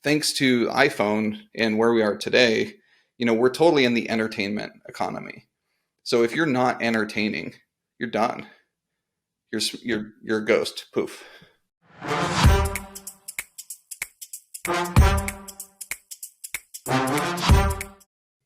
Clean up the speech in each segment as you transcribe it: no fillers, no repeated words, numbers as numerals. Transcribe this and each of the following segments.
thanks to iPhone and where we are today, we're totally in the entertainment economy. So if you're not entertaining, you're done. You're a ghost. Poof.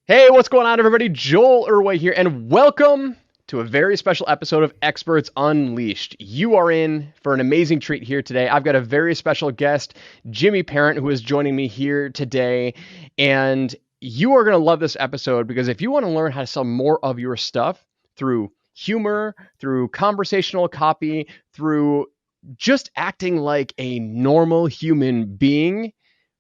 Hey, what's going on, everybody? Joel Irway here, and welcome to a very special episode of Experts Unleashed. You are in for an amazing treat here today. I've got a very special guest, Jimmy Parent, who is joining me here today, and you are going to love this episode because if you want to learn how to sell more of your stuff through humor, through conversational copy, through just acting like a normal human being,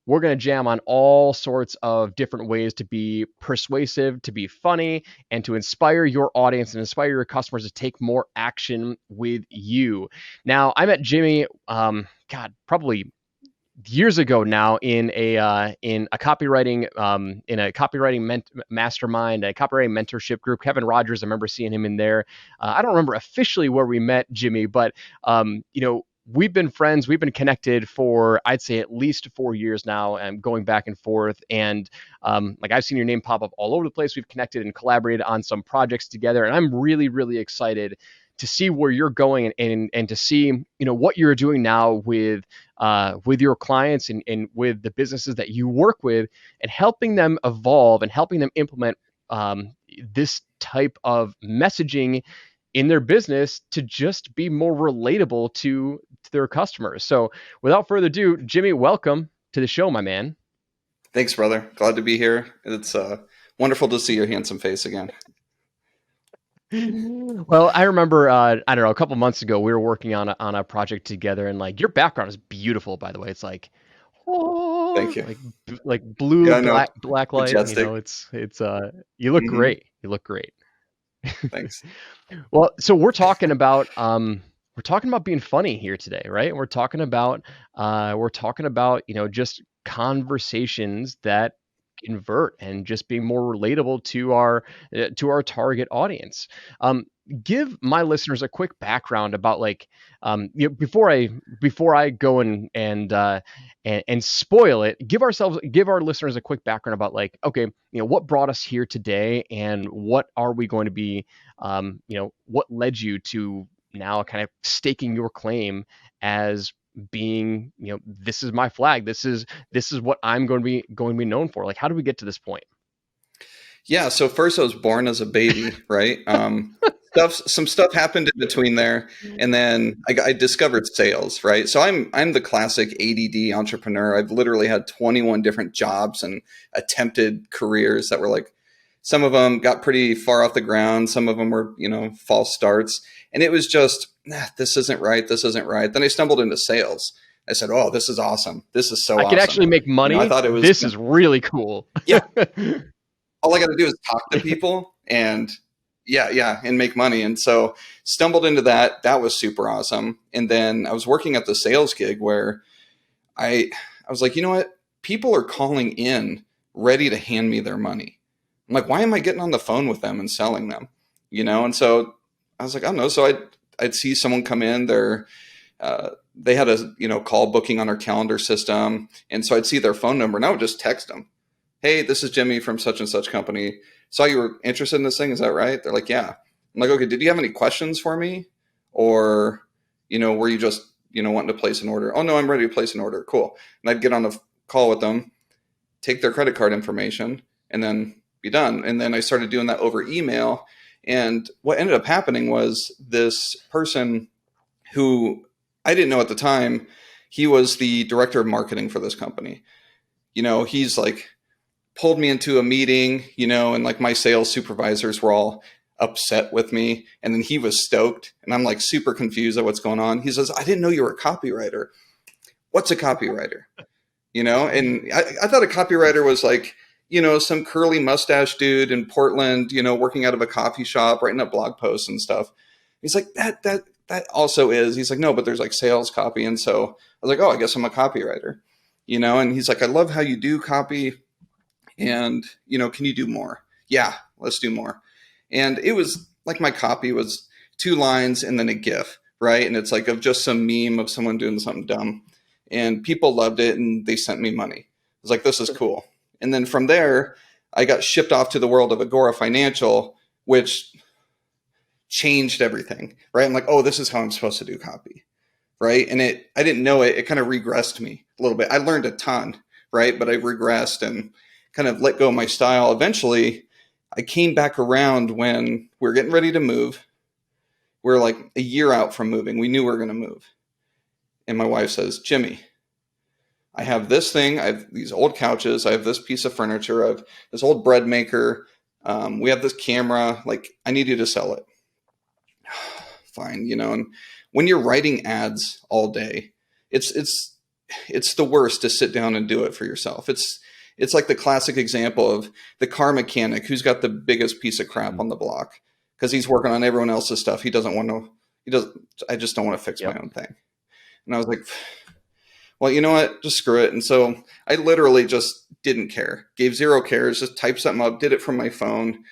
we're going to jam on all sorts of different ways to be persuasive, to be funny, and to inspire your audience and inspire your customers to take more action with you. Now, I met Jimmy, probably years ago now in a copywriting mastermind, a copywriting mentorship group. Kevin Rogers, I remember seeing him in there. I don't remember officially where we met Jimmy, but we've been friends. We've been connected for, I'd say, at least 4 years now, and going back and forth. And I've seen your name pop up all over the place. We've connected and collaborated on some projects together, and I'm really, really excited to see where you're going and to see what you're doing now with your clients and with the businesses that you work with, and helping them evolve and helping them implement this type of messaging in their business to just be more relatable to their customers. So without further ado, Jimmy, welcome to the show, my man. Thanks, brother. Glad to be here. It's wonderful to see your handsome face again. Well, I remember, I don't know, a couple months ago, we were working on a project together, and your background is beautiful, by the way. It's like, oh, thank you. Like blue, yeah, black light. Majestic. It's you look great. You look great. Thanks. Well, so we're talking about being funny here today, right? We're talking about just conversations that convert and just being more relatable to our target audience. Give my listeners a quick background about before I go and spoil it. Give our listeners a quick background about what brought us here today and what are we going to be, what led you to now kind of staking your claim as being, this is my flag. This is what I'm going to be known for. Like, how do we get to this point? Yeah. So first I was born as a baby, right? Some stuff happened in between there, and then I discovered sales, right? So I'm the classic ADD entrepreneur. I've literally had 21 different jobs and attempted careers that were like, some of them got pretty far off the ground. Some of them were, false starts. And it was just, this isn't right. This isn't right. Then I stumbled into sales. I said, oh, this is awesome. This is so awesome. I can actually make money. I thought this is really cool. Yeah. All I got to do is talk to people and and make money. And so stumbled into that. That was super awesome. And then I was working at the sales gig where I was like, you know what? People are calling in ready to hand me their money. I'm like, why am I getting on the phone with them and selling them? And so I was like, I don't know. So I'd see someone come in, they had a call booking on our calendar system. And so I'd see their phone number and I would just text them. Hey, this is Jimmy from such and such company. Saw you were interested in this thing. Is that right? They're like, yeah. I'm like, okay, did you have any questions for me? Or, were you just, wanting to place an order? Oh no, I'm ready to place an order. Cool. And I'd get on a call with them, take their credit card information, and then be done. And then I started doing that over email. And what ended up happening was this person who I didn't know at the time, he was the director of marketing for this company. He's like pulled me into a meeting, and like my sales supervisors were all upset with me. And then he was stoked and I'm like super confused at what's going on. He says, I didn't know you were a copywriter. What's a copywriter? And I thought a copywriter was like, some curly mustache dude in Portland, working out of a coffee shop, writing up blog posts and stuff. He's like, that also is. He's like, no, but there's like sales copy. And so I was like, oh, I guess I'm a copywriter, and he's like, I love how you do copy. And, can you do more? Yeah, let's do more. And it was like my copy was 2 lines and then a GIF, right? And it's like of just some meme of someone doing something dumb. And people loved it and they sent me money. was like, this is cool. And then from there, I got shipped off to the world of Agora Financial, which changed everything, right? I'm like, oh, this is how I'm supposed to do copy, right? And I didn't know it. It kind of regressed me a little bit. I learned a ton, right? But I regressed and kind of let go of my style. Eventually, I came back around when we were getting ready to move. We are like a year out from moving. We knew we were going to move. And my wife says, Jimmy, I have this thing. I have these old couches. I have this piece of furniture. I have this old bread maker. We have this camera. Like, I need you to sell it. Fine, you know. And when you're writing ads all day, it's the worst to sit down and do it for yourself. It's like the classic example of the car mechanic who's got the biggest piece of crap on the block because he's working on everyone else's stuff. He doesn't want to. He doesn't. I just don't want to fix my own thing. And I was like, well, you know what? Just screw it. And so I literally just didn't care. Gave zero cares. Just typed something up. Did it from my phone.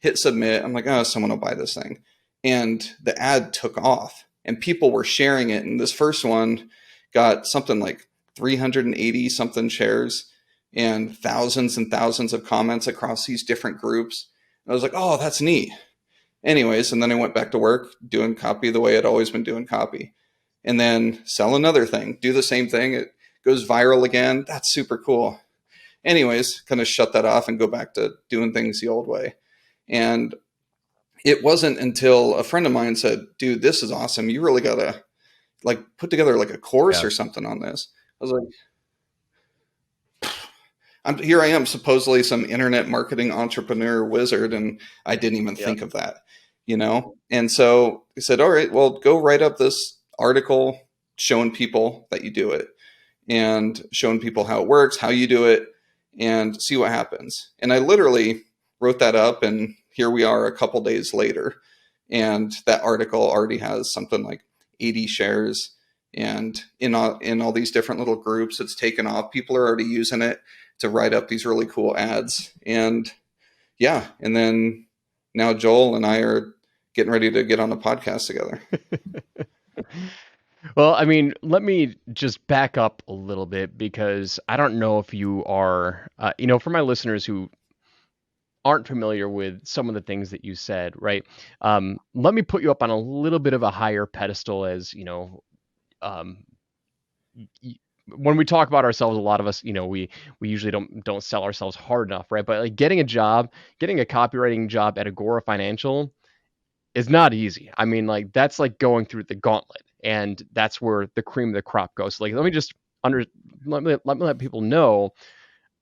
Hit submit. I'm like, oh, someone will buy this thing. And the ad took off. And people were sharing it. And this first one got something like 380 something shares and thousands of comments across these different groups. And I was like, oh, that's neat. Anyways, and then I went back to work doing copy the way I'd always been doing copy. And then sell another thing, do the same thing. It goes viral again. That's super cool. Anyways, kind of shut that off and go back to doing things the old way. And it wasn't until a friend of mine said, dude, this is awesome. You really got to like put together like a course or something on this. I was like, here I am, supposedly some internet marketing entrepreneur wizard. And I didn't even think of that, you know? And so he said, all right, well, go write up this article showing people that you do it and showing people how it works, how you do it, and see what happens. And I literally wrote that up, and here we are a couple days later, and that article already has something like 80 shares, and in all these different little groups, it's taken off. People are already using it to write up these really cool ads. And yeah, and then now Joel and I are getting ready to get on a podcast together. Well, I mean, let me just back up a little bit because I don't know if you are, for my listeners who aren't familiar with some of the things that you said, right? Let me put you up on a little bit of a higher pedestal as, when we talk about ourselves, a lot of us, we usually don't sell ourselves hard enough, right? But like getting a copywriting job at Agora Financial is not easy. I mean, like that's like going through the gauntlet, and that's where the cream of the crop goes. So, like, let me just let people know,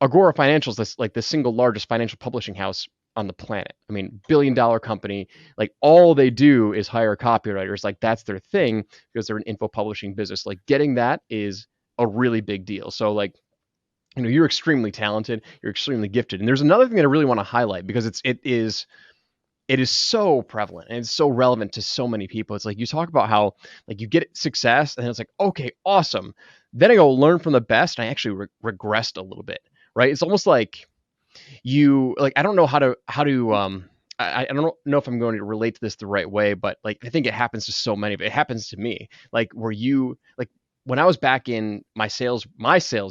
Agora Financial is the single largest financial publishing house on the planet. I mean, billion-dollar company. Like all they do is hire copywriters. Like that's their thing because they're an info publishing business. Like getting that is a really big deal. So like, you're extremely talented. You're extremely gifted. And there's another thing that I really want to highlight because it is so prevalent and it's so relevant to so many people. It's like you talk about how like you get success and it's like, okay, awesome. Then I go learn from the best and I actually regressed a little bit, right? It's almost like I don't know how to I don't know if I'm going to relate to this the right way, but like I think it happens to so many of it happens to me. Like where you like when I was back in my sales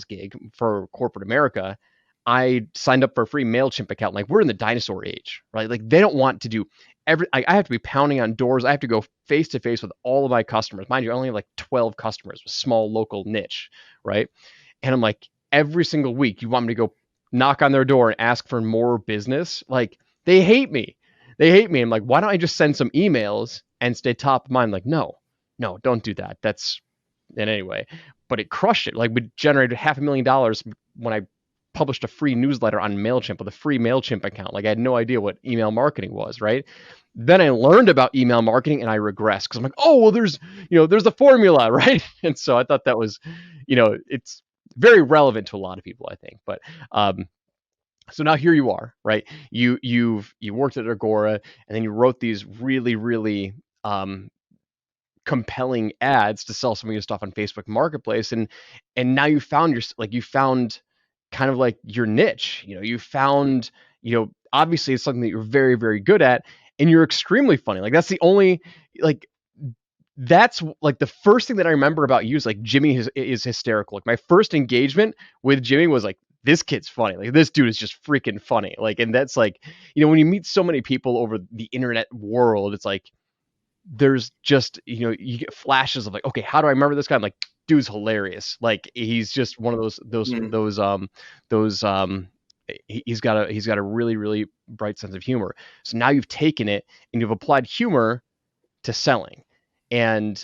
gig for corporate America, I signed up for a free MailChimp account. Like we're in the dinosaur age, right? Like they don't want to do I have to be pounding on doors. I have to go face to face with all of my customers. Mind you, I only have like 12 customers, a small local niche, right? And I'm like, every single week, you want me to go knock on their door and ask for more business? Like they hate me. They hate me. I'm like, why don't I just send some emails and stay top of mind? Like, no, don't do that. That's and anyway, but it crushed it. Like we generated $500,000 when I published a free newsletter on MailChimp with a free MailChimp account. Like I had no idea what email marketing was, right? Then I learned about email marketing and I regressed because I'm like, oh, well, there's a formula, right? And so I thought that was, it's very relevant to a lot of people, I think. But so now here you are, right? You worked at Agora and then you wrote these really, really compelling ads to sell some of your stuff on Facebook Marketplace, and now you found kind of like your niche. You found, obviously it's something that you're very, very good at, and you're extremely funny. Like that's the only like that's like the first thing that I remember about you is like Jimmy is hysterical. Like my first engagement with Jimmy was like this kid's funny. Like this dude is just freaking funny. Like, and that's like, when you meet so many people over the internet world, it's like there's just, you get flashes of like, okay, how do I remember this guy? I'm like, dude's hilarious. Like he's just one of Mm. those he's got a really, really bright sense of humor. So now you've taken it and you've applied humor to selling. And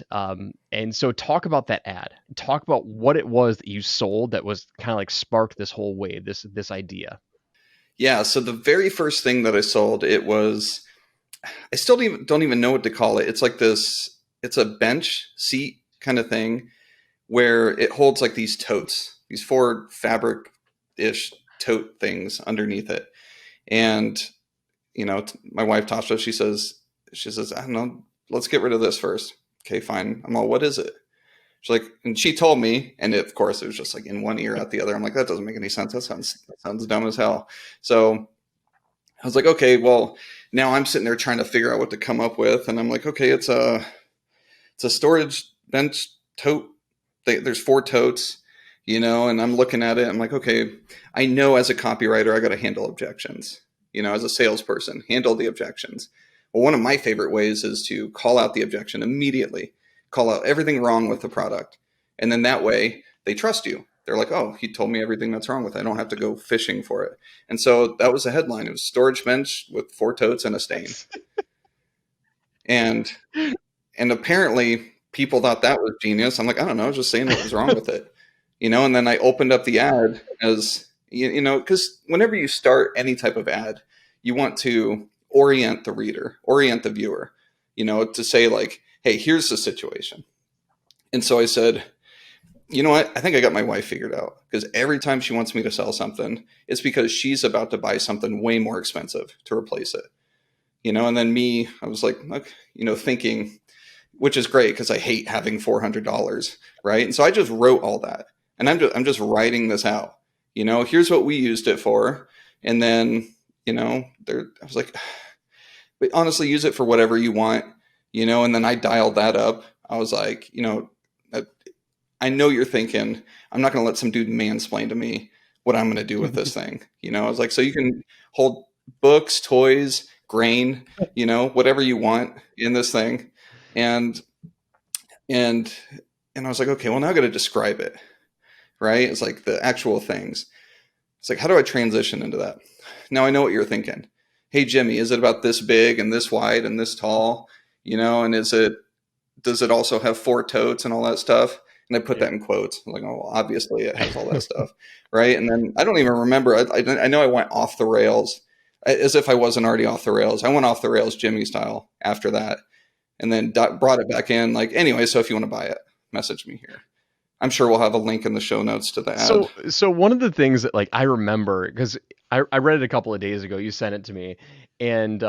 so talk about that ad. Talk about what it was that you sold that was kind of like sparked this whole wave, this idea. Yeah. So the very first thing that I sold, it was, I still don't even know what to call it. It's like this, it's a bench seat kind of thing where it holds like these totes, these 4 fabric ish tote things underneath it. And, my wife, Tasha, she says, I don't know, let's get rid of this first. Okay, fine. I'm all, what is it? She's like, and she told me, and of course it was just like in one ear out the other. I'm like, that doesn't make any sense. That sounds dumb as hell. So I was like, okay, well, now I'm sitting there trying to figure out what to come up with, and I'm like, okay, it's a storage bench tote. There's 4 totes, and I'm looking at it. I'm like, okay, I know as a copywriter, I got to handle objections. As a salesperson, handle the objections. Well, one of my favorite ways is to call out the objection immediately, call out everything wrong with the product. And then that way they trust you. They're like, oh, he told me everything that's wrong with it. I don't have to go fishing for it. And so that was the headline. It was storage bench with 4 totes and a stain. And apparently people thought that was genius. I'm like, I don't know, just saying what was wrong with it. And then I opened up the ad as, because whenever you start any type of ad, you want to orient the reader, orient the viewer, to say like, hey, here's the situation. And so I said, you know what? I think I got my wife figured out, because every time she wants me to sell something, it's because she's about to buy something way more expensive to replace it. And then me, I was like, thinking, which is great because I hate having $400, right? And so I just wrote all that, and I'm just writing this out. Here's what we used it for, and then I was like, but honestly, use it for whatever you want, And then I dialed that up. I was like, I know you're thinking, I'm not going to let some dude mansplain to me what I'm going to do with this thing. I was like, so you can hold books, toys, grain, whatever you want in this thing. And I was like, okay, well, now I got to describe it, right? It's like the actual things. It's like, how do I transition into that? Now I know what you're thinking. Hey, Jimmy, is it about this big and this wide and this tall? And does it also have 4 totes and all that stuff? And I put that in quotes. I'm like, oh, well, obviously it has all that stuff, right? And then I don't even remember. I know I went off the rails, as if I wasn't already off the rails. I went off the rails Jimmy style after that, and then brought it back in. Like, anyway, so if you want to buy it, message me here. I'm sure we'll have a link in the show notes to the ad. So one of the things that like I remember, because I read it a couple of days ago, you sent it to me, and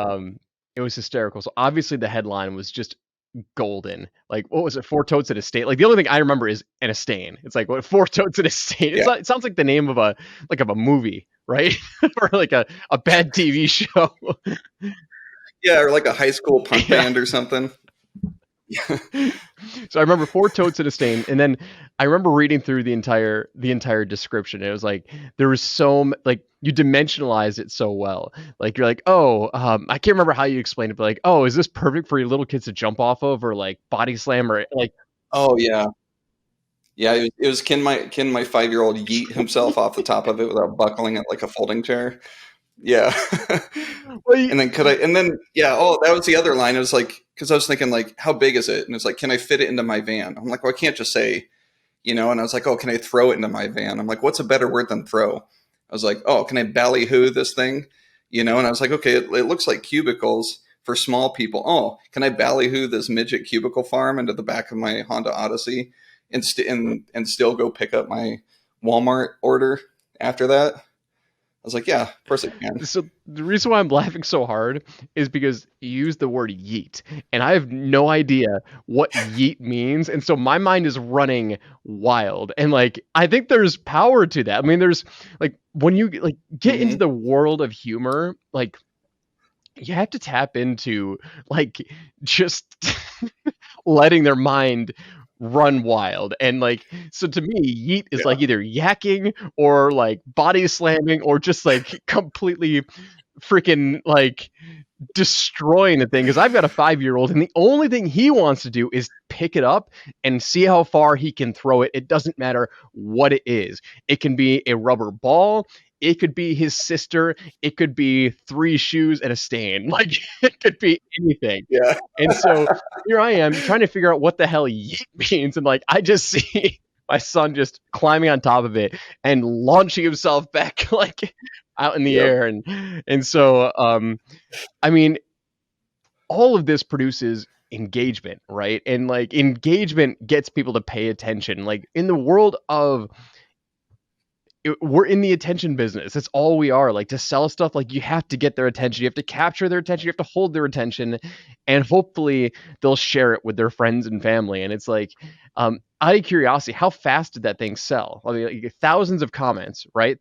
it was hysterical. So obviously the headline was just golden. Like, what was it? 4 totes at a stain. Like the only thing I remember is and a stain. It's like, what, 4 totes at a stain? Yeah. It sounds like the name of a movie, right? Or like a bad TV show. Yeah, or like a high school punk Yeah. band or something. So I remember 4 totes at a stain, and then I remember reading through the entire description. It was like there was like you dimensionalized it so well. Like you're like, oh, I can't remember how you explained it, but like, oh, is this perfect for your little kids to jump off of, or like body slam, or like, Oh yeah, yeah. It was can my 5-year-old yeet himself off the top of it without buckling it like a folding chair? Yeah. well, And then yeah. Oh, that was the other line. It was like, because I was thinking like, how big is it? And it's like, can I fit it into my van? I'm like, well, I can't just say, And I was like, oh, can I throw it into my van? I'm like, what's a better word than throw? I was like, oh, can I ballyhoo this thing? And I was like, okay, it looks like cubicles for small people. Oh, can I ballyhoo this midget cubicle farm into the back of my Honda Odyssey and still go pick up my Walmart order after that? I was like, yeah, of course I can. So the reason why I'm laughing so hard is because you used the word yeet, and I have no idea what yeet means, and so my mind is running wild. And like, I think there's power to that. I mean, there's like when you like get into Mm-hmm. the world of humor, like you have to tap into like just letting their mind run wild. And like, so to me, yeet is like Yeah. either yakking or like body slamming or just like completely freaking like destroying the thing. Because I've got a 5-year-old, and the only thing he wants to do is pick it up and see how far he can throw it. It doesn't matter what it is. It can be a rubber ball. It could be his sister. It could be 3 shoes and a stain. Like, it could be anything. Yeah. And so here I am trying to figure out what the hell yeet means. And like, I just see my son just climbing on top of it and launching himself back like out in the Yep. air. And so, I mean, all of this produces engagement, right? And like engagement gets people to pay attention. Like in the world of we're in the attention business. That's all we are. Like to sell stuff, like you have to get their attention. You have to capture their attention. You have to hold their attention, and hopefully they'll share it with their friends and family. And it's like, out of curiosity, how fast did that thing sell? I mean, like, thousands of comments, right?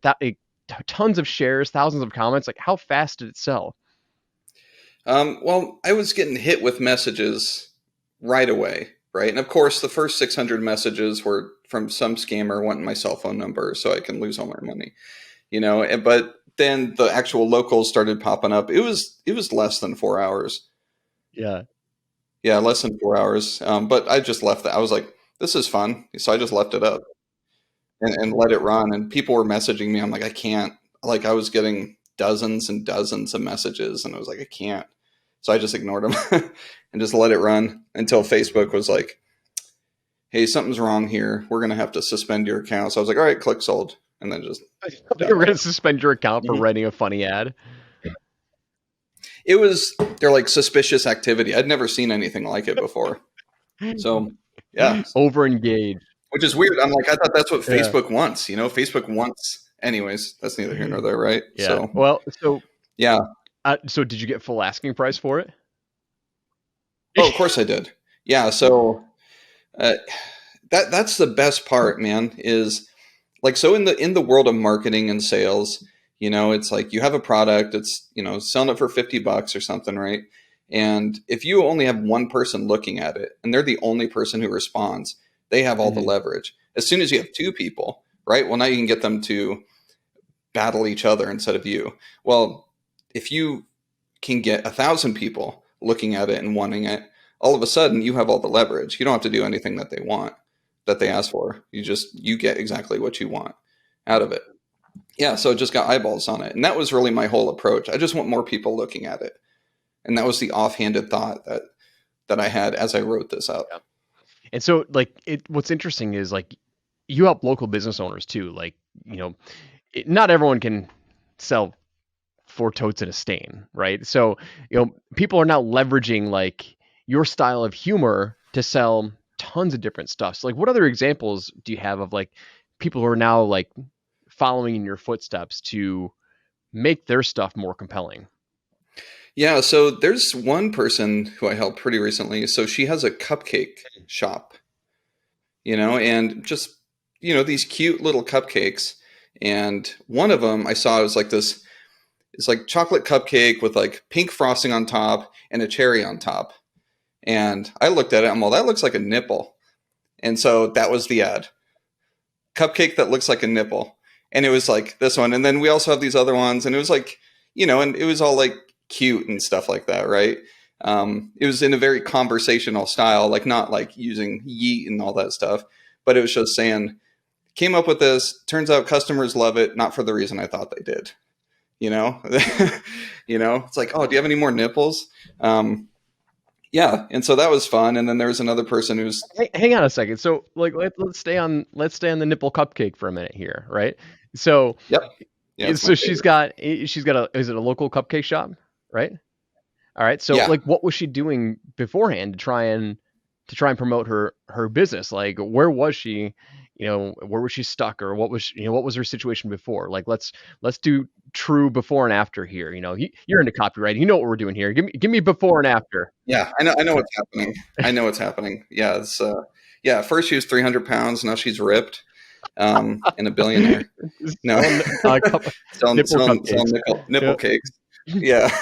Tons of shares, thousands of comments. Like, how fast did it sell? Well, I was getting hit with messages right away, right? And of course, the first 600 messages were from some scammer wanting my cell phone number so I can lose all my money, But then the actual locals started popping up. It was less than 4 hours. Yeah. Yeah, less than 4 hours. But I just left that. I was like, this is fun, so I just left it up and let it run. And people were messaging me. I'm like, I can't. Like, I was getting dozens and dozens of messages, and I was like, I can't. So I just ignored them and just let it run until Facebook was like, hey, something's wrong here. We're going to have to suspend your account. So I was like, all right, click sold. And then just They were going to suspend your account for Mhm. writing a funny ad. They're like suspicious activity. I'd never seen anything like it before. So yeah, Over engaged. which is weird. I'm like, I thought that's what Yeah. Facebook wants. Facebook wants. Anyways, that's neither here nor there, right? Yeah. So Well, so yeah. so did you get full asking price for it? Oh, of course I did. Yeah. So uh, that's the best part, man. Is like, so in the world of marketing and sales, it's like you have a product. It's selling it for $50 or something, right? And if you only have one person looking at it, and they're the only person who responds, they have all the Mhm. leverage. As soon as you have 2 people, right? Well, now you can get them to battle each other instead of you. Well, if you can get 1,000 people looking at it and wanting it, all of a sudden you have all the leverage. You don't have to do anything that they want, that they ask for. You get exactly what you want out of it. Yeah, so it just got eyeballs on it. And that was really my whole approach. I just want more people looking at it. And that was the offhanded thought that I had as I wrote this up. Yeah. And so like what's interesting is like you help local business owners too. Like, not everyone can sell 4 totes and a stain, right? So, people are now leveraging like your style of humor to sell tons of different stuff. So like what other examples do you have of like people who are now like following in your footsteps to make their stuff more compelling? Yeah, so there's one person who I helped pretty recently. So she has a cupcake shop, and just, these cute little cupcakes. And one of them I saw was like this, it's like chocolate cupcake with like pink frosting on top and a cherry on top. And I looked at it, I'm well, that looks like a nipple. And so that was the ad. Cupcake that looks like a nipple. And it was like this one. And then we also have these other ones. And it was like, and it was all like cute and stuff like that, right? It was in a very conversational style, like not like using yeet and all that stuff, but it was just saying, came up with this. Turns out customers love it, not for the reason I thought they did. It's like, oh, do you have any more nipples? Yeah, and so that was fun. And then there was another person who's Hang on a second. So like let's stay on the nipple cupcake for a minute here, right? So yep, yeah, it's my so favorite. she's got is it a local cupcake shop, right? All right. So Yeah, like what was she doing beforehand to try and promote her business? Like where was she? Where was she stuck, or what was her situation before? Like let's do true before and after here. You're into copyright. You know what we're doing here. Give me before and after. yeah, I know what's happening. I know what's happening. Yeah, it's yeah. First she was 300 pounds. Now she's ripped, and a billionaire. No, Selling, selling nipple selling selling cupcakes. nipple Yeah. cakes. Yeah.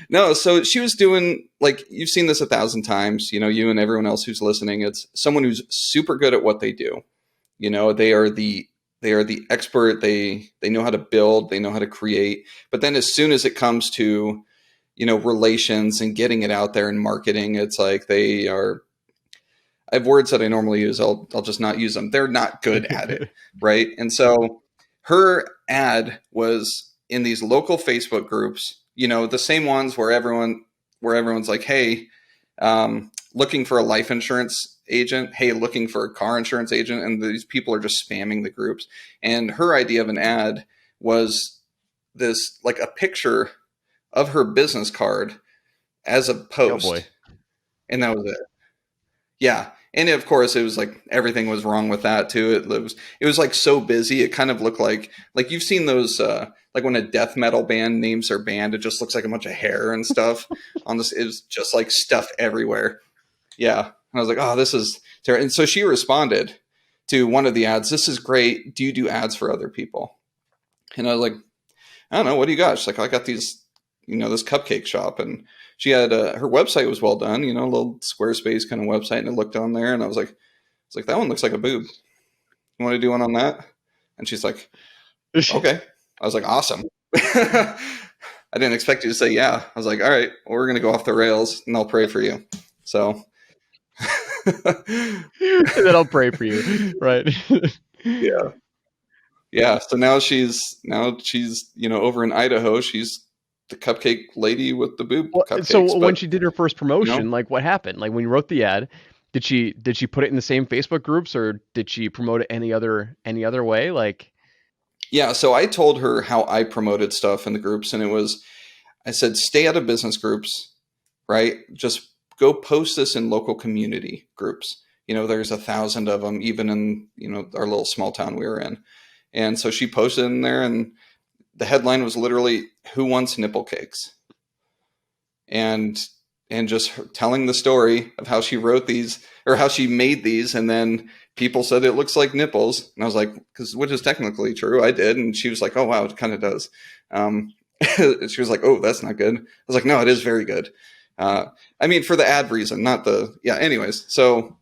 No, so she was doing, like, you've seen this 1,000 times, you and everyone else who's listening. It's someone who's super good at what they do. They are the expert. They know how to build, they know how to create. But then as soon as it comes to, relations and getting it out there and marketing, it's like they are, I have words that I normally use. I'll just not use them. They're not good at it, right? And so her ad was in these local Facebook groups, the same ones where everyone's like, "Hey, looking for a life insurance agent. Hey, looking for a car insurance agent," and these people are just spamming the groups. And her idea of an ad was this, like, a picture of her business card as a Oh boy. post, and that was it. Yeah. And of course it was like everything was wrong with that too. It was like so busy. It kind of looked like you've seen those like when a death metal band names their band, it just looks like a bunch of hair and stuff on this. It was just like stuff everywhere. Yeah. And I was like, oh, this is terrible. And so she responded to one of the ads. "This is great. Do you do ads for other people?" And I was like, "I don't know. What do you got?" She's like, "I got these, this cupcake shop." And she had her website was well done, a little Squarespace kind of website, and it looked on there. And I was like, "That one looks like a boob. You want to do one on that?" And she's like, "Okay." I was like, "Awesome." I didn't expect you to say yeah. I was like, "All right, well, we're gonna go off the rails, and I'll pray for you." So, And then I'll pray for you, right? yeah, yeah. So now she's over in Idaho. She's the cupcake lady with the boob Well, cupcakes. so when But she did her first you know, promotion, like what happened? Like when you wrote the ad, did she put it in the same Facebook groups or did she promote it any other way? Like, yeah. So I told her how I promoted stuff in the groups, and I said, "Stay out of business groups, right? Just go post this in local community groups. There's 1,000 of them, even in, our little small town we were in." And so she posted in there, and the headline was literally, "Who wants nipple cakes?" And just telling the story of how she wrote these, or how she made these, and then people said it looks like nipples, and I was like, which is technically true. I did, and she was like, "Oh wow, it kind of does." Um, she was like, "Oh, that's not good." I was like, "No, it is very good." Uh, I mean, for the ad reason, not the, yeah. Anyways, so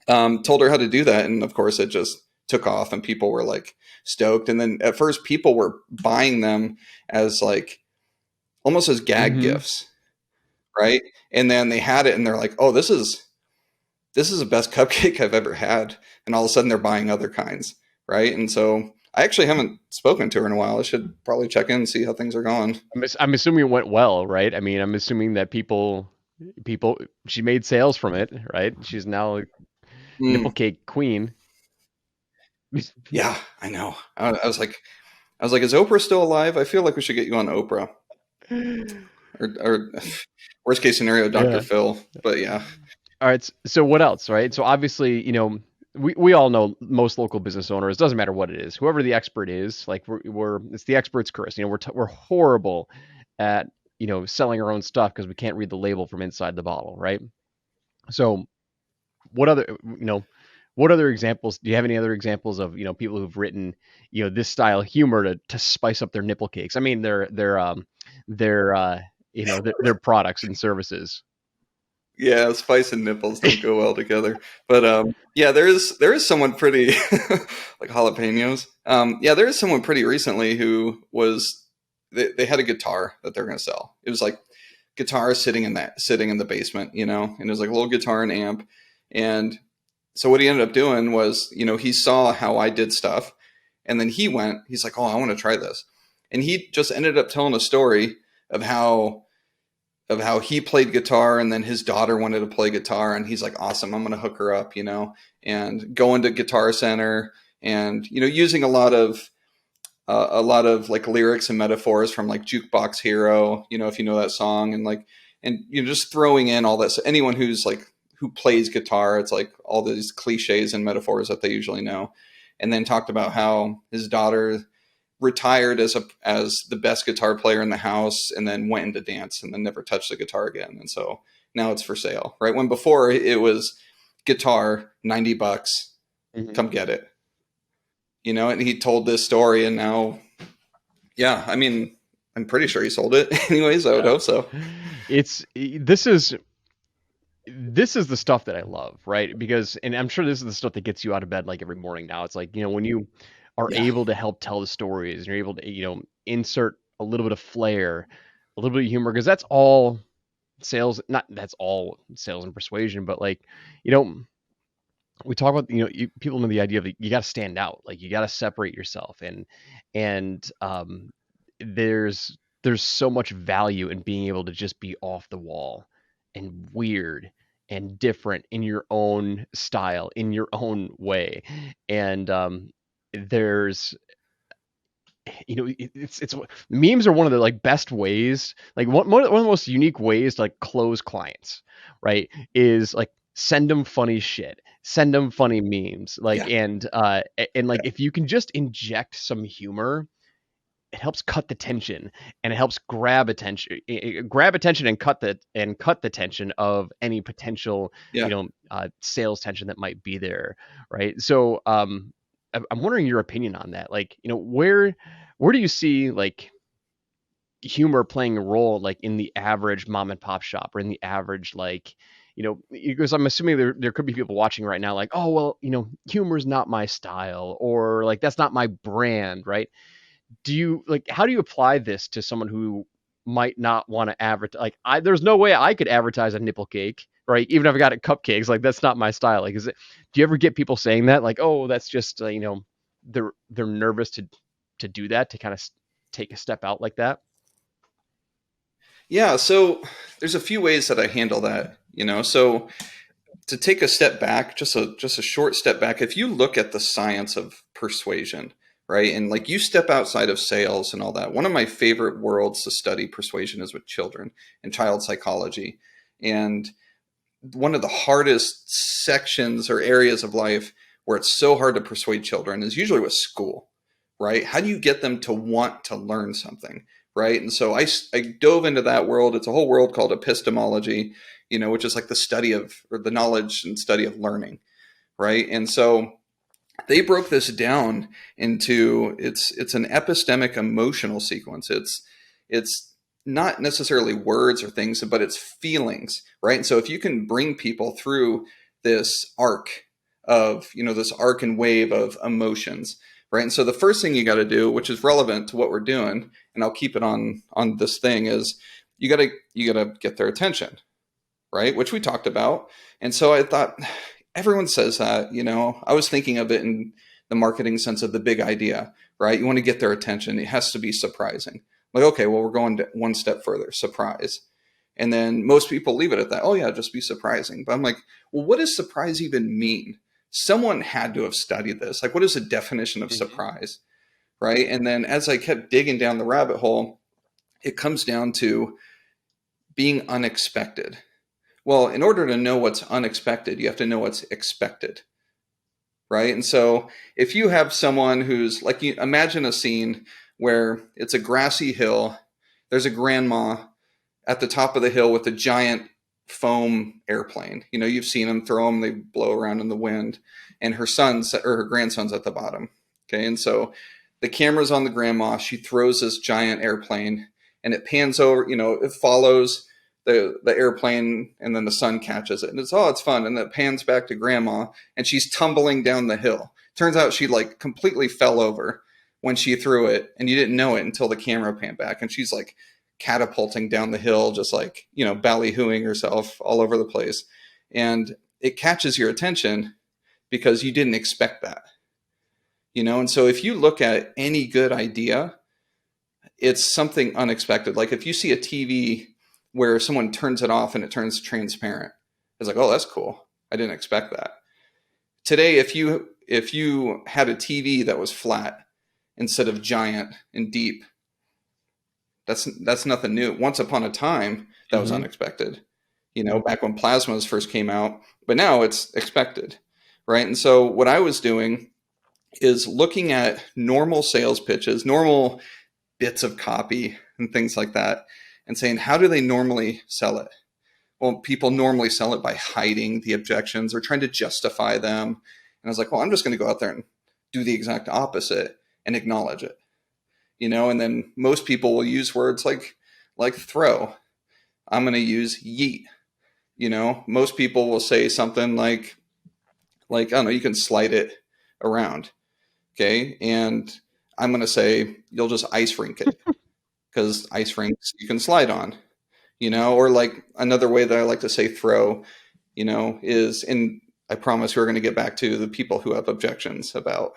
told her how to do that, and of course, it just took off, and people were like stoked. And then at first, people were buying them as like almost as gag mm-hmm. gifts, right? And then they had it, and they're like, "Oh, this is the best cupcake I've ever had." And all of a sudden, they're buying other kinds, right? And so I actually haven't spoken to her in a while. I should probably check in and see how things are going. I'm assuming it went well, right? I mean, I'm assuming that people she made sales from it, right? She's now a nipple Mm, cake queen. yeah, I know. I was like, "Is Oprah still alive? I feel like we should get you on Oprah, or worst case scenario, Dr. Yeah. Phil." But yeah. All right. So what else, right? So obviously, we all know most local business owners, doesn't matter what it is, whoever the expert is, like we're it's the expert's curse. We're horrible at, selling our own stuff because we can't read the label from inside the bottle, right? So what other, what other examples, do you have any other examples of, people who've written, this style humor to spice up their nipple cakes? I mean, their their products and services. Yeah, spice and nipples don't go well together. But yeah, there is someone pretty like jalapenos. Yeah, there is someone pretty recently who was, they had a guitar that they're going to sell. It was like guitar sitting in the basement, and it was like a little guitar and amp. And so what he ended up doing was, he saw how I did stuff, and then he's like, "Oh, I want to try this." And he just ended up telling a story of how he played guitar, and then his daughter wanted to play guitar, and he's like, "Awesome, I'm going to hook her up," and going to Guitar Center, and using a lot of like lyrics and metaphors from like Jukebox Hero, if you know that song, and like, and just throwing in all that. So anyone who plays guitar, it's like all these cliches and metaphors that they usually know. And then talked about how his daughter retired as the best guitar player in the house, and then went into dance, and then never touched the guitar again. And so now it's for sale, right? When before it was guitar, $90, Mhm. come get it. And he told this story, and now, yeah, I mean, I'm pretty sure he sold it. Anyways, I would Yeah. hope so. It's this is the stuff that I love, right? Because, and I'm sure this is the stuff that gets you out of bed like every morning now. It's like, when you are Yeah. able to help tell the stories and you're able to, insert a little bit of flair, a little bit of humor, because that's all sales, not that's all sales and persuasion, but like, you know, we talk about, people know the idea of you got to stand out, like you got to separate yourself, and there's so much value in being able to just be off the wall and weird and different in your own style, in your own way, and there's it's memes are one of the like best ways, like one of the most unique ways to like close clients, right? Is like send them funny shit, send them funny memes, like, Yeah. and like Yeah. if you can just inject some humor, it helps cut the tension, and it helps grab attention and cut the tension of any potential, Yeah. sales tension that might be there, right? So I'm wondering your opinion on that, like, where do you see like humor playing a role like in the average mom and pop shop, or in the average, like, because I'm assuming there could be people watching right now like, oh well, humor's not my style, or like that's not my brand, right? Do you like, how do you apply this to someone who might not want to advertise? Like, there's no way I could advertise a nipple cake, right? Even if I got it cupcakes, like that's not my style. Like, do you ever get people saying that, like, oh, that's just, they're nervous to do that, to kind of take a step out like that? Yeah. So there's a few ways that I handle that, So to take a step back, just a short step back, if you look at the science of persuasion, right? And like you step outside of sales and all that, one of my favorite worlds to study persuasion is with children and child psychology. And one of the hardest sections or areas of life where it's so hard to persuade children is usually with school, right? How do you get them to want to learn something, right? And so I dove into that world. It's a whole world called epistemology, which is like the study of, or the knowledge and study of learning, right? And so they broke this down into, it's an epistemic emotional sequence. It's not necessarily words or things, but it's feelings, right? And so if you can bring people through this arc of, this arc and wave of emotions, right? And so the first thing you got to do, which is relevant to what we're doing, and I'll keep it on this thing, is you got to get their attention, right? Which we talked about. And so I thought, everyone says that, I was thinking of it in the marketing sense of the big idea, right? You want to get their attention. It has to be surprising. Like, okay, well, we're going one step further, surprise. And then most people leave it at that. Oh yeah, just be surprising. But I'm like, well, what does surprise even mean? Someone had to have studied this. Like, what is the definition of Mm-hmm. surprise? Right. And then as I kept digging down the rabbit hole, it comes down to being unexpected. Well, in order to know what's unexpected, you have to know what's expected, right? And so if you have someone who's like, you imagine a scene where it's a grassy hill, there's a grandma at the top of the hill with a giant foam airplane. You've seen them throw them, they blow around in the wind, and her son's or her grandson's at the bottom. Okay. And so the camera's on the grandma. She throws this giant airplane and it pans over, it follows the airplane, and then the son catches it. And it's fun. And it pans back to grandma and she's tumbling down the hill. Turns out she like completely fell over when she threw it, and you didn't know it until the camera panned back. And she's like catapulting down the hill, just like, ballyhooing herself all over the place. And it catches your attention because you didn't expect that, And so if you look at any good idea, it's something unexpected. Like if you see a TV where someone turns it off and it turns transparent, it's like, oh, that's cool. I didn't expect that. Today, if you had a TV that was flat instead of giant and deep, that's nothing new. Once upon a time, that was Mm-hmm. unexpected. Back when plasmas first came out, but now it's expected, right? And so what I was doing is looking at normal sales pitches, normal bits of copy and things like that, and saying, how do they normally sell it? Well, people normally sell it by hiding the objections or trying to justify them. And I was like, well, I'm just going to go out there and do the exact opposite and acknowledge it. And then most people will use words like throw. I'm going to use yeet. Most people will say something like I don't know, you can slide it around, okay? And I'm going to say you'll just ice rink it because ice rinks you can slide on, or like another way that I like to say throw, is, and I promise we're going to get back to the people who have objections about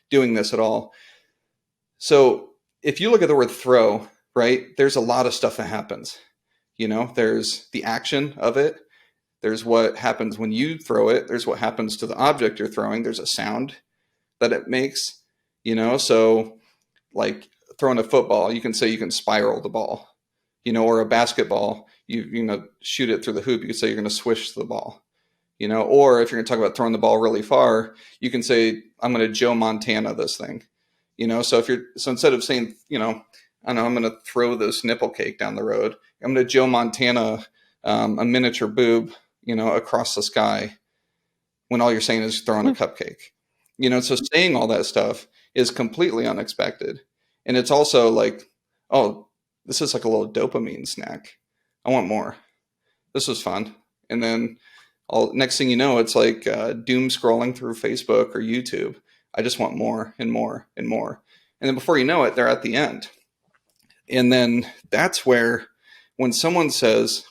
doing this at all. So if you look at the word throw, right, there's a lot of stuff that happens. There's the action of it. There's what happens when you throw it. There's what happens to the object you're throwing. There's a sound that it makes, so like throwing a football, you can say you can spiral the ball, or a basketball, you shoot it through the hoop. You can say you're going to swish the ball, or if you're going to talk about throwing the ball really far, you can say, I'm going to Joe Montana this thing, so instead of saying, I don't know, I'm going to throw this nipple cake down the road, I'm going to Joe Montana a miniature boob, across the sky, when all you're saying is throwing a cupcake. So saying all that stuff is completely unexpected. And it's also like, oh, this is like a little dopamine snack. I want more. This was fun. And then next thing you know, it's like doom scrolling through Facebook or YouTube. I just want more and more and more. And then before you know it, they're at the end. And then that's where, when someone says,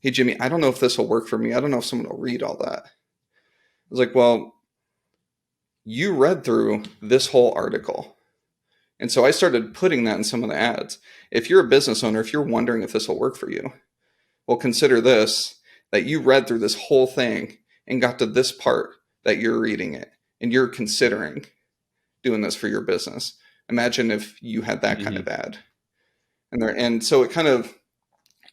hey, Jimmy, I don't know if this will work for me. I don't know if someone will read all that. I was like, well, you read through this whole article. And so I started putting that in some of the ads. If you're a business owner, if you're wondering if this will work for you, well, consider this, that you read through this whole thing and got to this part that you're reading it and you're considering doing this for your business. Imagine if you had that kind of ad. And so it kind of,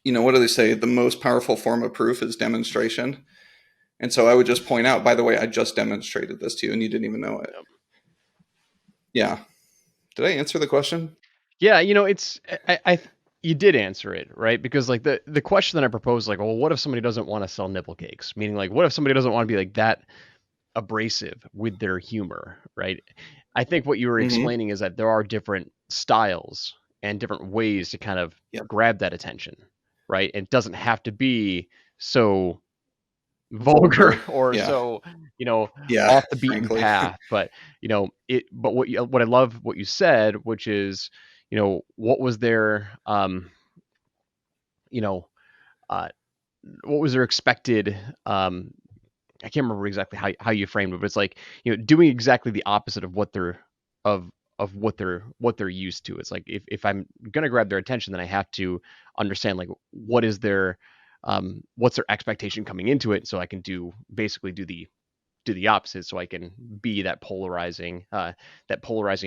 what do they say? The most powerful form of proof is demonstration. And so I would just point out, by the way, I just demonstrated this to you and you didn't even know it. Yeah. Did I answer the question? Yeah, you did answer it, right? Because like the question that I proposed, like, well, what if somebody doesn't want to sell nipple cakes? Meaning, like, what if somebody doesn't want to be like that abrasive with their humor, right? I think what you were explaining is that there are different styles and different ways to kind of grab that attention, right? It doesn't have to be so vulgar or so, off the beaten frankly. path. But but what I love what you said, which is, what was their what was their expected I can't remember exactly how you framed it, but it's like, doing exactly the opposite of what they're of what they're used to. It's like, if I'm gonna grab their attention, then I have to understand, like, what's their expectation coming into it, so I can basically do the opposite, so I can be that polarizing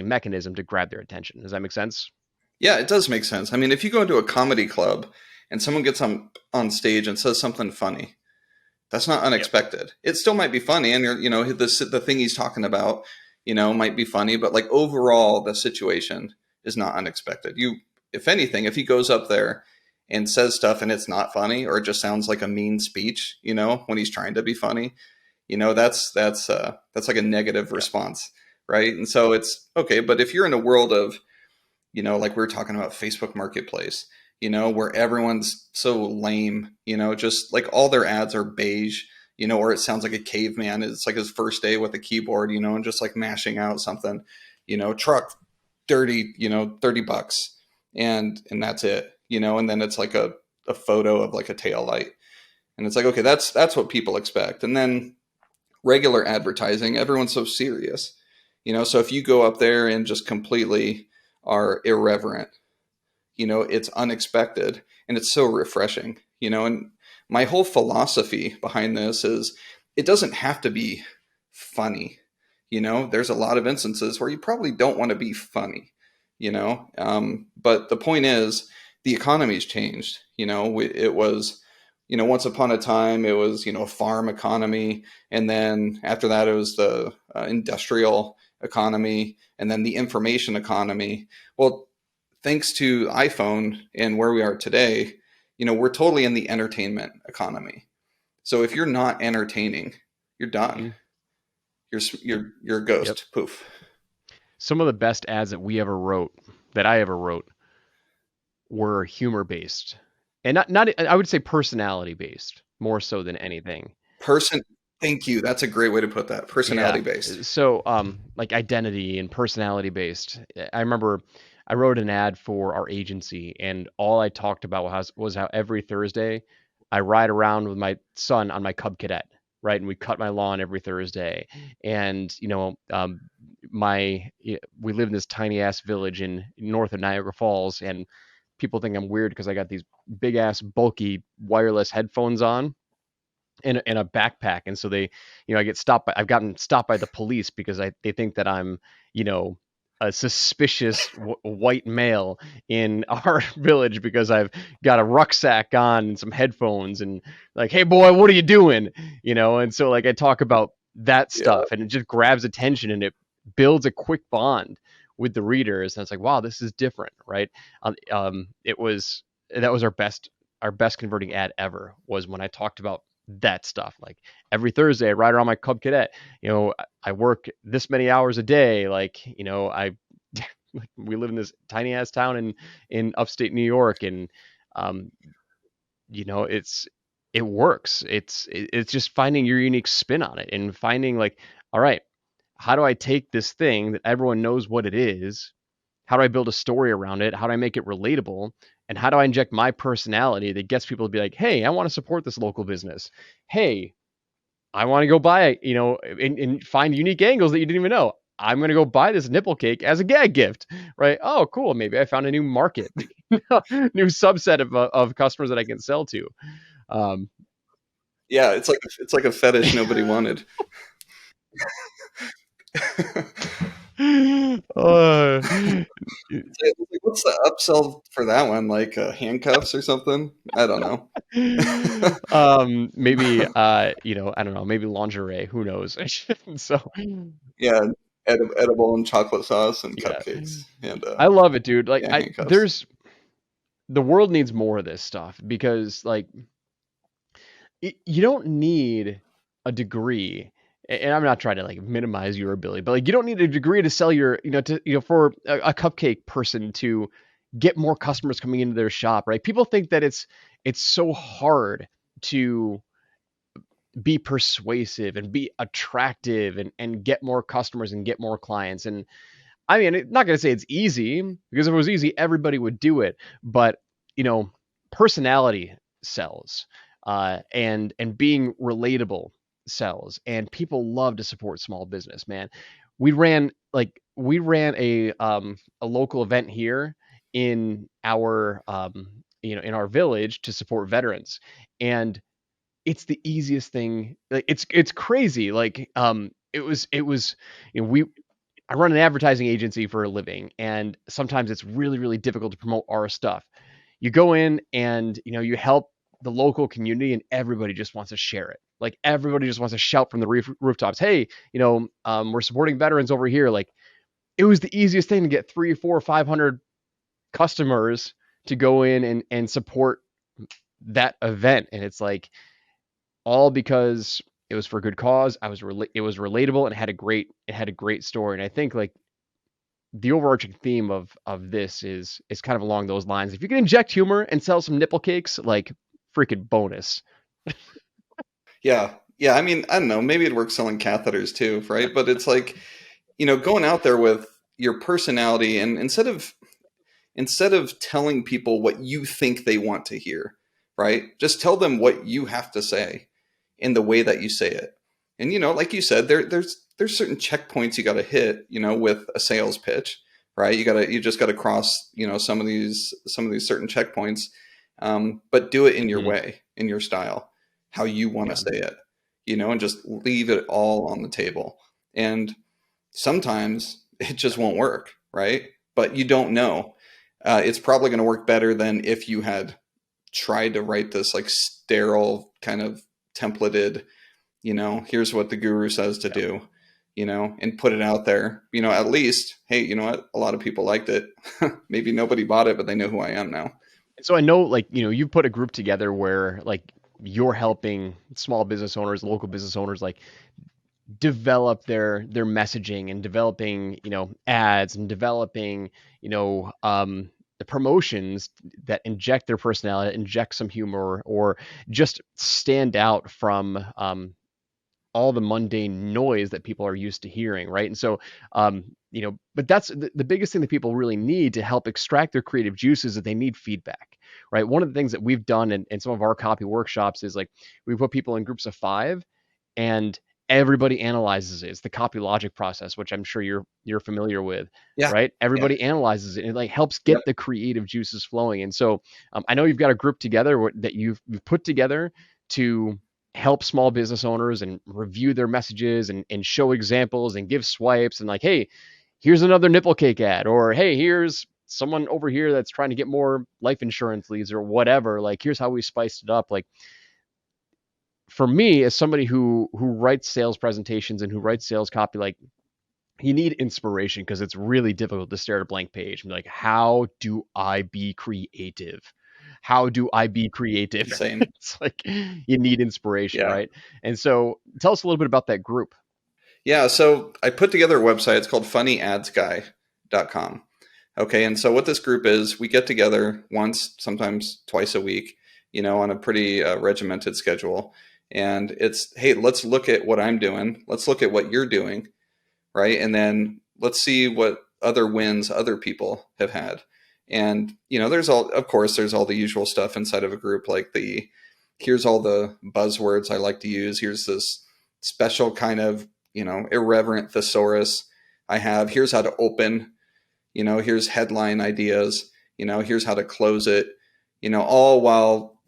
mechanism to grab their attention. Does that make sense? Yeah, it does make sense. I mean, if you go into a comedy club and someone gets on stage and says something funny, that's not unexpected. Yep. It still might be funny, and the thing he's talking about, might be funny, but like overall, the situation is not unexpected. If anything, if he goes up there and says stuff and it's not funny, or it just sounds like a mean speech, when he's trying to be funny, that's like a negative response, right? And so it's okay. But if you're in a world of, like we were talking about Facebook Marketplace, where everyone's so lame, just like all their ads are beige, or it sounds like a caveman. It's like his first day with a keyboard, and just like mashing out something, truck dirty, $30, and that's it, and then it's like a photo of like a tail light. And it's like, okay, that's what people expect. And then regular advertising, everyone's so serious, so if you go up there and just completely are irreverent, it's unexpected and it's so refreshing, and my whole philosophy behind this is it doesn't have to be funny. There's a lot of instances where you probably don't want to be funny, but the point is the economy's changed. It was, once upon a time, it was, a farm economy. And then after that, it was the industrial economy, and then the information economy. Well, thanks to iPhone and where we are today, we're totally in the entertainment economy. So if you're not entertaining, you're done. You're a ghost. Yep. Poof. some of the best ads that I ever wrote were humor based. And not I would say personality based more so than anything. Person, thank you. That's a great way to put that. Yeah. Personality based. So, like identity and personality based. I remember I wrote an ad for our agency, and all I talked about was how every Thursday I ride around with my son on my Cub Cadet, right? And we cut my lawn every Thursday. And, we live in this tiny ass village in north of Niagara Falls, and people think I'm weird because I got these big ass bulky wireless headphones on in a backpack, and so I've gotten stopped by the police because they think that I'm you know a suspicious white male in our village because I've got a rucksack on and some headphones, and like, hey boy, what are you doing? And so like I talk about that Yeah. stuff, and it just grabs attention, and it builds a quick bond with the readers, and it's like, wow, this is different, right? It was that was our best converting ad ever, was when I talked about that stuff. Like every Thursday, I ride around my Cub Cadet. I work this many hours a day. I we live in this tiny ass town in upstate New York, and um, it works. It's just finding your unique spin on it and finding like, all right, how do I take this thing that everyone knows what it is? How do I build a story around it? How do I make it relatable? And how do I inject my personality that gets people to be like, hey, I want to support this local business. Hey, I want to go buy, and find unique angles that you didn't even know. I'm going to go buy this nipple cake as a gag gift, right? Oh, cool. Maybe I found a new market, new subset of customers that I can sell to. Um, Yeah, it's like a fetish nobody wanted. uh, What's the upsell for that one? Like handcuffs or something? I don't know. maybe I don't know, maybe lingerie, who knows? So Yeah, edible and chocolate sauce and yeah, cupcakes and I love it, dude. Like yeah, I handcuffs. there's the world needs more of this stuff because like you don't need a degree, and I'm not trying to like minimize your ability, but like you don't need a degree to sell for a cupcake person to get more customers coming into their shop, right? People think that it's so hard to be persuasive and be attractive and get more customers and get more clients. And I mean, I'm not going to say it's easy, because if it was easy, everybody would do it. But you know, personality sells, and being relatable sells, and people love to support small business. Man, we ran a local event here in our village to support veterans, and it's the easiest thing. Like it's crazy. Like it was we I run an advertising agency for a living, and sometimes it's really, really difficult to promote our stuff. You go in and you help the local community, and everybody just wants to share it. Like everybody just wants to shout from the rooftops, "Hey, we're supporting veterans over here!" Like it was the easiest thing to get 3, 4, 500 customers to go in and support that event, and it's like all because it was for a good cause. It was relatable, and it had a great story. And I think like the overarching theme of this is kind of along those lines. If you can inject humor and sell some nipple cakes, like freaking bonus. Yeah, yeah. I mean, I don't know. Maybe it works selling catheters too, right? But it's like going out there with your personality, and instead of telling people what you think they want to hear, right? Just tell them what you have to say in the way that you say it. And like you said, there's certain checkpoints you got to hit, with a sales pitch, right? You just got to cross, some of these certain checkpoints, but do it in your Mhm. way, in your style, how you want to Yeah. say it, and just leave it all on the table. And sometimes it just won't work, right? But you don't know. It's probably going to work better than if you had tried to write this like sterile kind of templated, here's what the guru says to Yeah. do, and put it out there. At least, hey, you know what? A lot of people liked it. Maybe nobody bought it, but they know who I am now. And so I know, like, you put a group together where like you're helping small business owners, local business owners, like develop their messaging and developing, ads and developing, the promotions that inject their personality, inject some humor, or just stand out from all the mundane noise that people are used to hearing, right? And so, but that's the biggest thing that people really need to help extract their creative juices, that they need feedback, right? One of the things that we've done in some of our copy workshops is like we put people in groups of 5, and everybody analyzes it. It's the copy logic process, which I'm sure you're familiar with, Yeah. right? Yeah. Everybody analyzes it, and it like helps Yep. get the creative juices flowing. And so, I know you've got a group together that you've put together to help small business owners and review their messages and show examples and give swipes and like, hey, here's another nipple cake ad, or hey, here's someone over here that's trying to get more life insurance leads or whatever. Like, here's how we spiced it up. Like, for me, as somebody who writes sales presentations and who writes sales copy, like, you need inspiration because it's really difficult to stare at a blank page and be like, how do I be creative? How do I be creative? Insane. It's like you need inspiration, Yeah. right? And so tell us a little bit about that group. Yeah. So I put together a website. It's called funnyadsguy.com. Okay. And so what this group is, we get together once, sometimes twice a week, on a pretty regimented schedule. And it's, hey, let's look at what I'm doing. Let's look at what you're doing. Right. And then let's see what other wins other people have had. And, of course, there's all the usual stuff inside of a group, like here's all the buzzwords I like to use. Here's this special kind of, irreverent thesaurus I have. Here's how to open, here's headline ideas, here's how to close it, all while,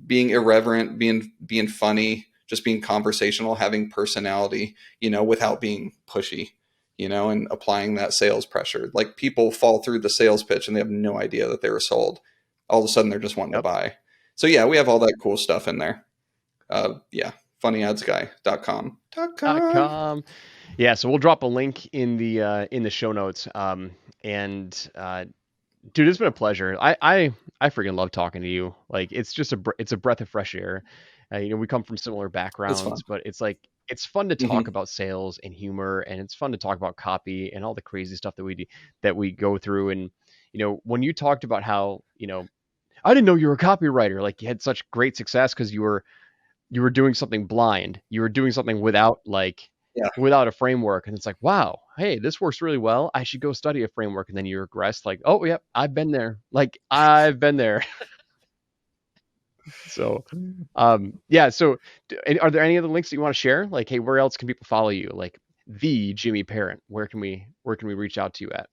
being irreverent, being funny, just being conversational, having personality, without being pushy, and applying that sales pressure. Like, people fall through the sales pitch and they have no idea that they were sold. All of a sudden they're just wanting to Yep. buy. So yeah, we have all that cool stuff in there. Yeah. Funnyadsguy.com. .com. Yeah, so we'll drop a link in the show notes. And dude, it's been a pleasure. I freaking love talking to you. Like, it's just it's a breath of fresh air. We come from similar It's fun. backgrounds, but it's like it's fun to talk Hmm. about sales and humor, and it's fun to talk about copy and all the crazy stuff that we do, that we go through. And when you talked about how I didn't know you were a copywriter, like you had such great success because you were doing something blind. You were doing something Yeah. without a framework. And it's like, wow, hey, this works really well. I should go study a framework. And then you regress like, oh, yep, I've been there. Like, I've been there. So, yeah. So are there any other links that you want to share? Like, hey, where else can people follow you? Like the Jimmy Parent, where can we reach out to you at?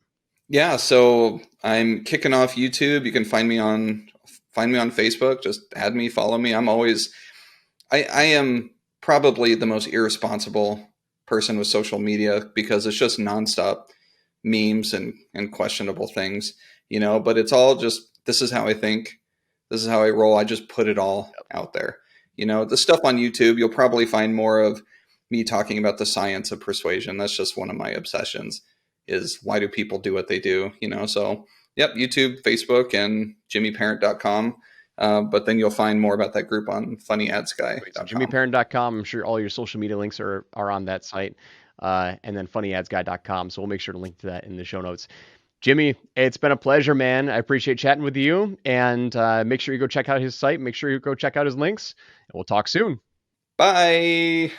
Yeah, so I'm kicking off YouTube. You can find me on Facebook. Just add me, follow me. I am probably the most irresponsible person with social media because it's just nonstop memes and questionable things, but it's all just, this is how I think, this is how I roll. I just put it all out there. The stuff on YouTube, you'll probably find more of me talking about the science of persuasion. That's just one of my obsessions, is why do people do what they do, so yep, YouTube, Facebook, and jimmyparent.com. But then you'll find more about that group on Great. So funnyadsguy.com. jimmyparent.com. I'm sure all your social media links are on that site. And then funnyadsguy.com. So we'll make sure to link to that in the show notes. Jimmy, it's been a pleasure, man. I appreciate chatting with you. And make sure you go check out his site. Make sure you go check out his links. And we'll talk soon. Bye.